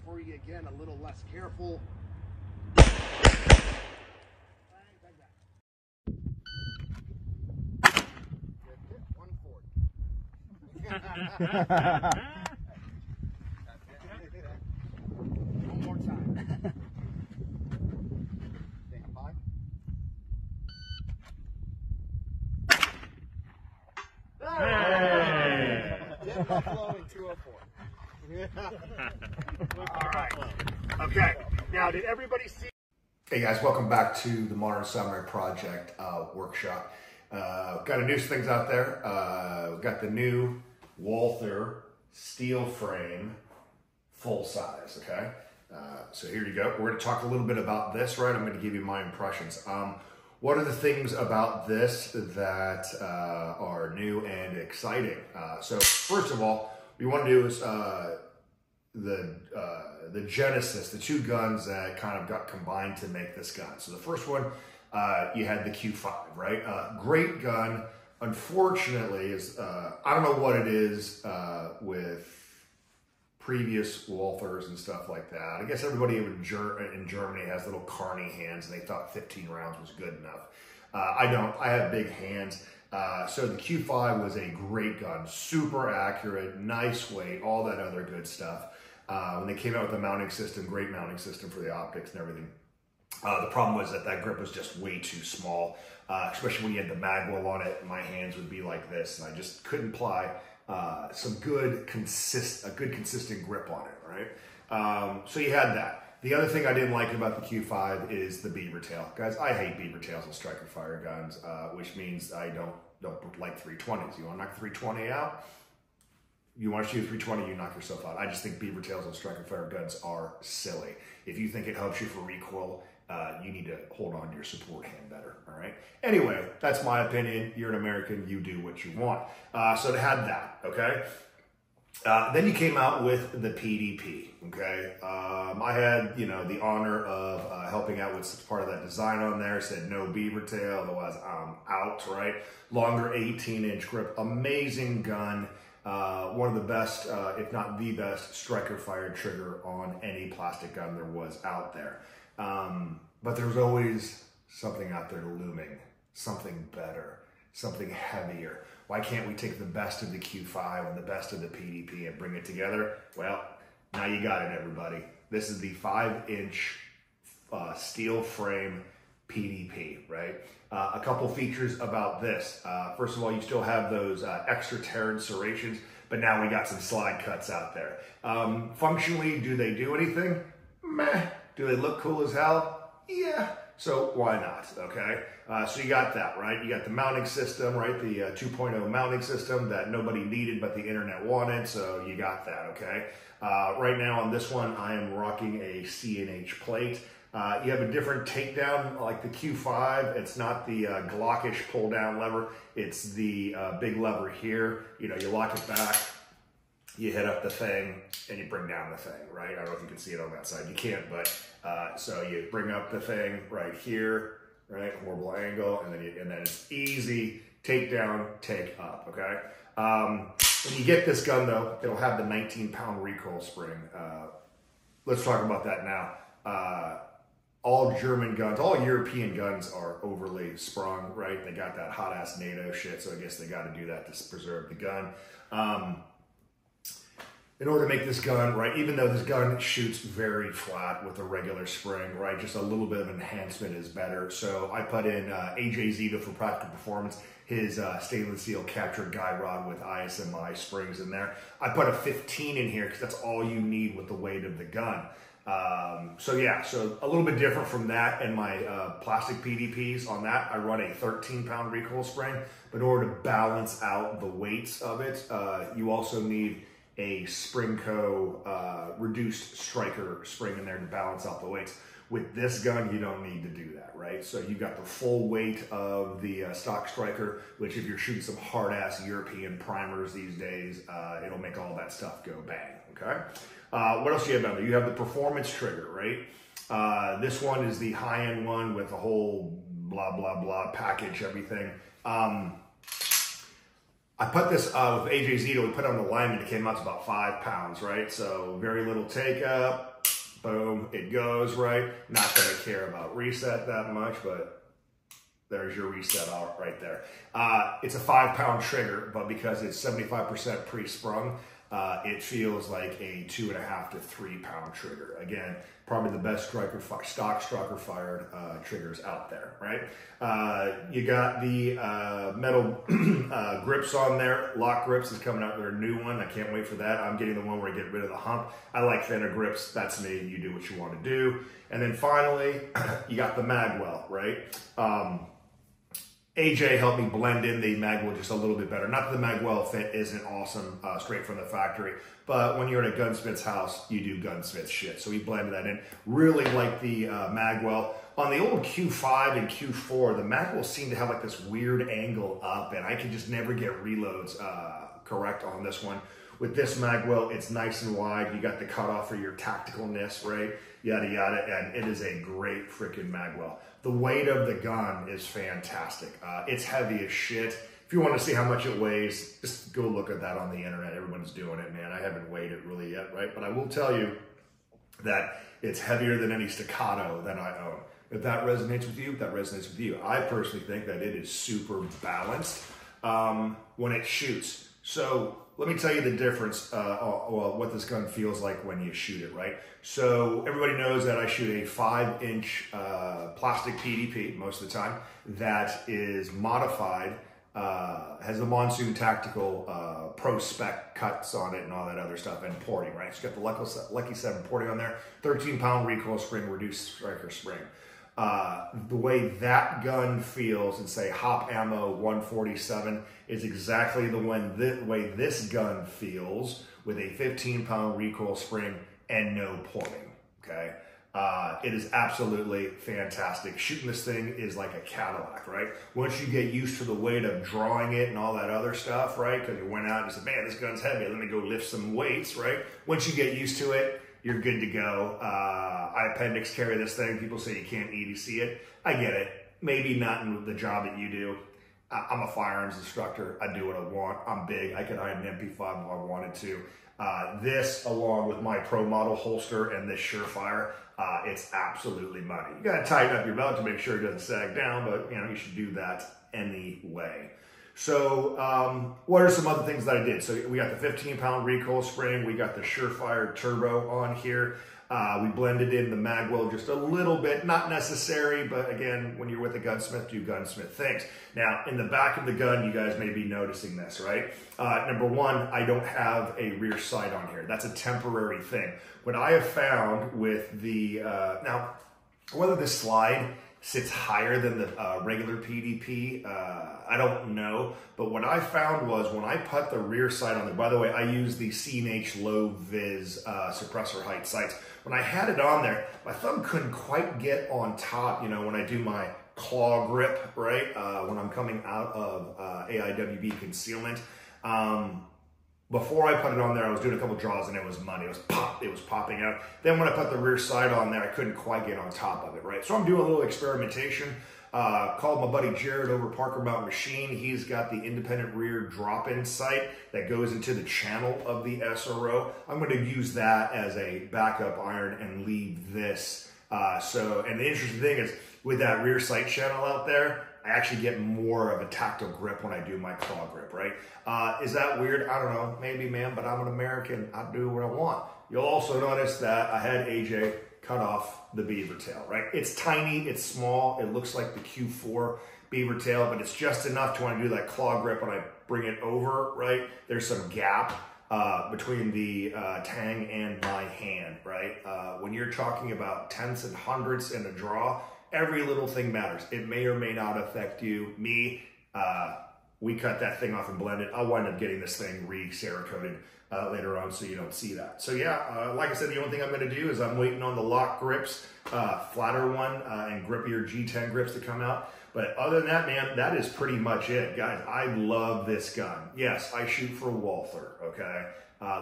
For you again, a little less careful. Good, 140. One more time. Stand high. Hey! Dip Buffalo in 204. All right. Okay. Now, did everybody see? Hey guys, welcome back to the Modern Samurai Project workshop. Got to do some things out there. We've got the new Walther Steel Frame full size. Okay. So here you go. We're going to talk a little bit about this, right? I'm going to give you my impressions. What are the things about this that are new and exciting? So first of all, what we want to do is the genesis, the two guns that kind of got combined to make this gun. So the first one, you had the Q5, right? Great gun. Unfortunately, is I don't know what it is with previous Walthers and stuff like that. I guess everybody in Germany has little carny hands, and they thought 15 rounds was good enough. I don't. I have big hands. So the Q5 was a great gun, super accurate, nice weight, all that other good stuff. When they came out with the mounting system, great mounting system for the optics and everything. The problem was that grip was just way too small, especially when you had the mag well on it. My hands would be like this, and I just couldn't apply some good, consistent grip on it, right? So you had that. The other thing I didn't like about the Q5 is the beaver tail. Guys, I hate beaver tails on striker fire guns, which means I don't like 320s. You want to knock 320 out? You want to shoot 320, you knock yourself out. I just think beaver tails on striker fire guns are silly. If you think it helps you for recoil, you need to hold on to your support hand better, all right? Anyway, that's my opinion. You're an American, you do what you want. So it had that, okay? Then you came out with the PDP, okay? I had, the honor of helping out with part of that design on there. It said no beaver tail, otherwise I'm out, right? Longer 18-inch grip, amazing gun. One of the best, if not the best, striker fired trigger on any plastic gun there was out there. But there's always something out there looming, something better, something heavier. Why can't we take the best of the Q5 and the best of the PDP and bring it together? Well, now you got it, everybody. This is the 5-inch steel frame PDP, right? A couple features about this. First of all, you still have those extra tear and serrations, but now we got some slide cuts out there. Functionally, do they do anything? Meh. Do they look cool as hell? Yeah. So why not, okay? So you got that, right? You got the mounting system, right? The 2.0 mounting system that nobody needed but the internet wanted, so you got that, okay? Right now on this one, I am rocking a C&H plate. You have a different takedown, like the Q5. It's not the Glockish pull-down lever. It's the big lever here. You lock it back, you hit up the thing, and you bring down the thing, right? I don't know if you can see it on that side. You can't, but so you bring up the thing right here, right? Horrible angle, and then it's easy take down, take up, okay? When you get this gun, though, it'll have the 19-pound recoil spring. Let's talk about that now. All German guns, all European guns are overly sprung, right? They got that hot-ass NATO shit, so I guess they got to do that to preserve the gun. In order to make this gun, right, even though this gun shoots very flat with a regular spring, right, just a little bit of enhancement is better. So I put in AJ Zito for practical performance, his stainless steel captured guide rod with ISMI springs in there. I put a 15 in here because that's all you need with the weight of the gun. So yeah, so a little bit different from that and my plastic PDPs. On that, I run a 13-pound recoil spring, but in order to balance out the weights of it, you also need a Springco reduced striker spring in there to balance out the weights. With this gun, you don't need to do that, right? So you've got the full weight of the stock striker, which if you're shooting some hard-ass European primers these days, it'll make all that stuff go bang, okay? What else do you have down there? You have the performance trigger, right? This one is the high-end one with a whole blah, blah, blah, package, everything. I put this with AJ Zito, we put it on the lineman, it came out to about 5 pounds, right? So very little take up, boom, it goes, right? Not that I care about reset that much, but there's your reset out right there. It's a 5 pound trigger, but because it's 75% pre-sprung, it feels like a 2.5 to 3 pound trigger. Again, probably the best stock striker fired triggers out there, right? You got the metal grips on there. Lock grips is coming out with a new one. I can't wait for that. I'm getting the one where I get rid of the hump. I like thinner grips. That's me. You do what you want to do. And then finally, you got the magwell, right? AJ helped me blend in the magwell just a little bit better. Not that the magwell fit isn't awesome straight from the factory, but when you're at a gunsmith's house, you do gunsmith shit. So he blended that in. Really like the magwell. On the old Q5 and Q4, the magwell seemed to have like this weird angle up, and I could just never get reloads correct on this one. With this magwell, it's nice and wide. You got the cutoff for your tacticalness, right? Yada, yada, and it is a great freaking magwell. The weight of the gun is fantastic. It's heavy as shit. If you want to see how much it weighs, just go look at that on the internet. Everyone's doing it, man. I haven't weighed it really yet, right? But I will tell you that it's heavier than any staccato that I own. If that resonates with you, that resonates with you. I personally think that it is super balanced when it shoots. So let me tell you the difference, well, what this gun feels like when you shoot it, right? So everybody knows that I shoot a 5-inch plastic PDP most of the time that is modified, has the Monsoon Tactical Pro Spec cuts on it and all that other stuff, and porting, right? So you got the Lucky 7 porting on there, 13-pound recoil spring, reduced striker spring. The way that gun feels and say Hop Ammo 147 is exactly the way this gun feels with a 15-pound recoil spring and no porting, okay? It is absolutely fantastic. Shooting this thing is like a Cadillac, right? Once you get used to the weight of drawing it and all that other stuff, right? Because you went out and said, man, this gun's heavy, let me go lift some weights, right? Once you get used to it, you're good to go. I appendix carry this thing. People say you can't EDC it. I get it. Maybe not in the job that you do. I'm a firearms instructor. I do what I want. I'm big. I could hide an MP5 if I wanted to. This, along with my Pro Model holster and this Surefire, it's absolutely money. You got to tighten up your belt to make sure it doesn't sag down, but you know you should do that anyway. So what are some other things that I did? So we got the 15-pound recoil spring. We got the Surefire turbo on here. We blended in the magwell just a little bit, not necessary, but again, when you're with a gunsmith, do gunsmith things. Now, in the back of the gun, you guys may be noticing this, right? Number one, I don't have a rear sight on here. That's a temporary thing. What I have found with the, now, whether the slide sits higher than the regular PDP, I don't know. But what I found was when I put the rear sight on there, by the way, I use the C&H low vis suppressor height sights. When I had it on there, my thumb couldn't quite get on top, you know, when I do my claw grip, right? When I'm coming out of AIWB concealment. Before I put it on there, I was doing a couple draws and it was muddy. It was popping out. Then when I put the rear sight on there, I couldn't quite get on top of it, right? So I'm doing a little experimentation. Called my buddy Jared over Parker Mountain Machine. He's got the independent rear drop-in sight that goes into the channel of the SRO. I'm going to use that as a backup iron and leave this. And the interesting thing is, with that rear sight channel out there, I actually get more of a tactile grip when I do my claw grip, right? Is that weird? I don't know. Maybe, man, but I'm an American. I do what I want. You'll also notice that I had AJ cut off the beaver tail, right? It's tiny, it's small. It looks like the Q4 beaver tail, but it's just enough to want to do that claw grip when I bring it over, right? There's some gap between the tang and my hand, right? When you're talking about tenths and hundredths in a draw, every little thing matters. It may or may not affect you. Me, we cut that thing off and blend it. I'll wind up getting this thing re-Cerakoted later on so you don't see that. So yeah, like I said, the only thing I'm going to do is I'm waiting on the lock grips, flatter one and grippier G10 grips to come out. But other than that, man, that is pretty much it. Guys, I love this gun. Yes, I shoot for Walther, okay?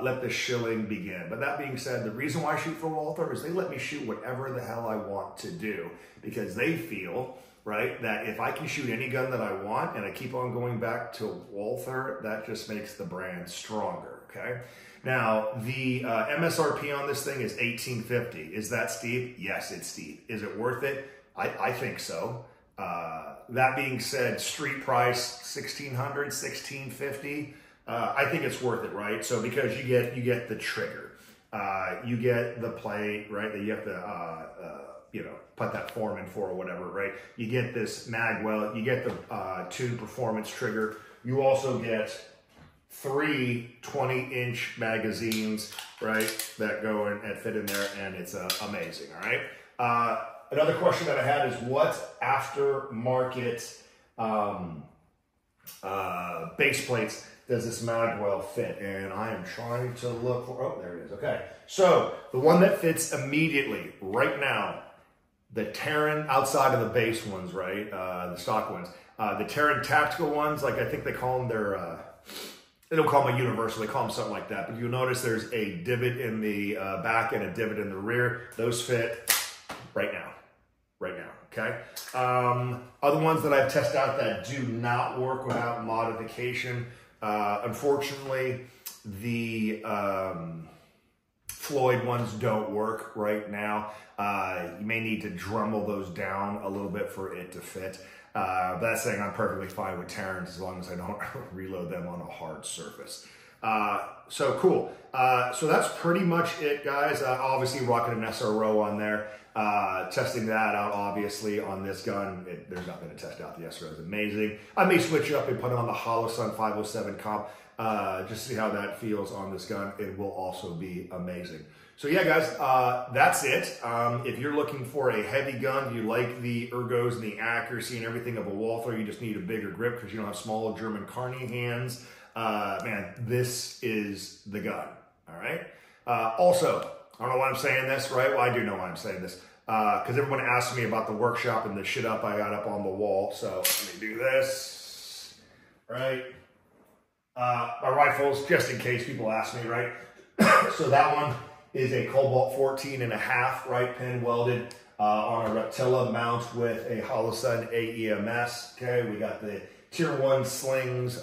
Let the shilling begin. But that being said, the reason why I shoot for Walther is they let me shoot whatever the hell I want to do because they feel, right? That if I can shoot any gun that I want and I keep on going back to Walther, that just makes the brand stronger, okay? Now, the MSRP on this thing is $1,850. Is that steep? Yes, it's steep. Is it worth it? I think so. That being said, street price, $1,600, $1,650. I think it's worth it, right? So because you get the trigger, you get the plate, right? That you have to, you know, put that form in for or whatever, right? You get this mag well, you get the tuned performance trigger. You also get 3 20-inch magazines, right? That go in and fit in there, and it's amazing, all right? Another question that I had is what aftermarket base plates does this mag well fit? And I am trying to look for, oh, there it is, okay. So the one that fits immediately right now, the Terran outside of the base ones, right? The stock ones, the Terran tactical ones, like I think they call them their, they don't call them a universal, they call them something like that. But you'll notice there's a divot in the back and a divot in the rear. Those fit right now, okay? Other ones that I've tested out that do not work without modification, unfortunately, the Floyd ones don't work right now. You may need to Dremel those down a little bit for it to fit. But that's saying I'm perfectly fine with Terrans as long as I don't reload them on a hard surface. So cool. So that's pretty much it, guys. Obviously rocking an SRO on there. Testing that out, obviously, on this gun. There's nothing to test out. The SRO is amazing. I may switch it up and put it on the Holosun 507 comp just to see how that feels on this gun. It will also be amazing. So yeah, guys, that's it. If you're looking for a heavy gun, you like the ergos and the accuracy and everything of a Walther, you just need a bigger grip because you don't have small German carny hands. Man, this is the gun, all right? Also, I don't know why I'm saying this, right? Well, I do know why I'm saying this. Because everyone asked me about the workshop and the shit up I got up on the wall. So let me do this, right? My rifles, just in case people ask me, right? So that one is a Cobalt 14.5, right? Pin welded on a Reptilla mount with a Holosun AEMS. Okay, we got the Tier 1 slings,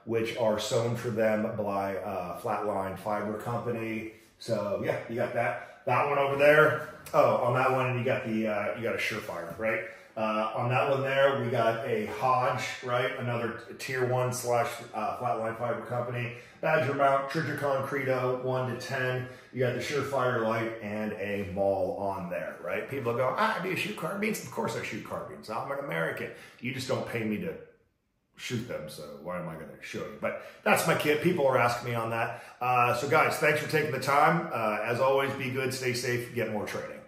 which are sewn for them by Flatline Fiber Company. So yeah, you got that. That one over there. Oh, on that one, you got the you got a Surefire, right? On that one there, we got a Hodge, right? Another Tier 1 / Flatline Fiber Company. Badger mount, Trigicon Credo, 1 to 10. You got the Surefire light and a ball on there, right? People go, do you shoot carbines? Of course I shoot carbines. I'm an American. You just don't pay me to shoot them, so why am I going to show you? But that's my kit. People are asking me on that. So guys, thanks for taking the time. As always, be good, stay safe, get more training.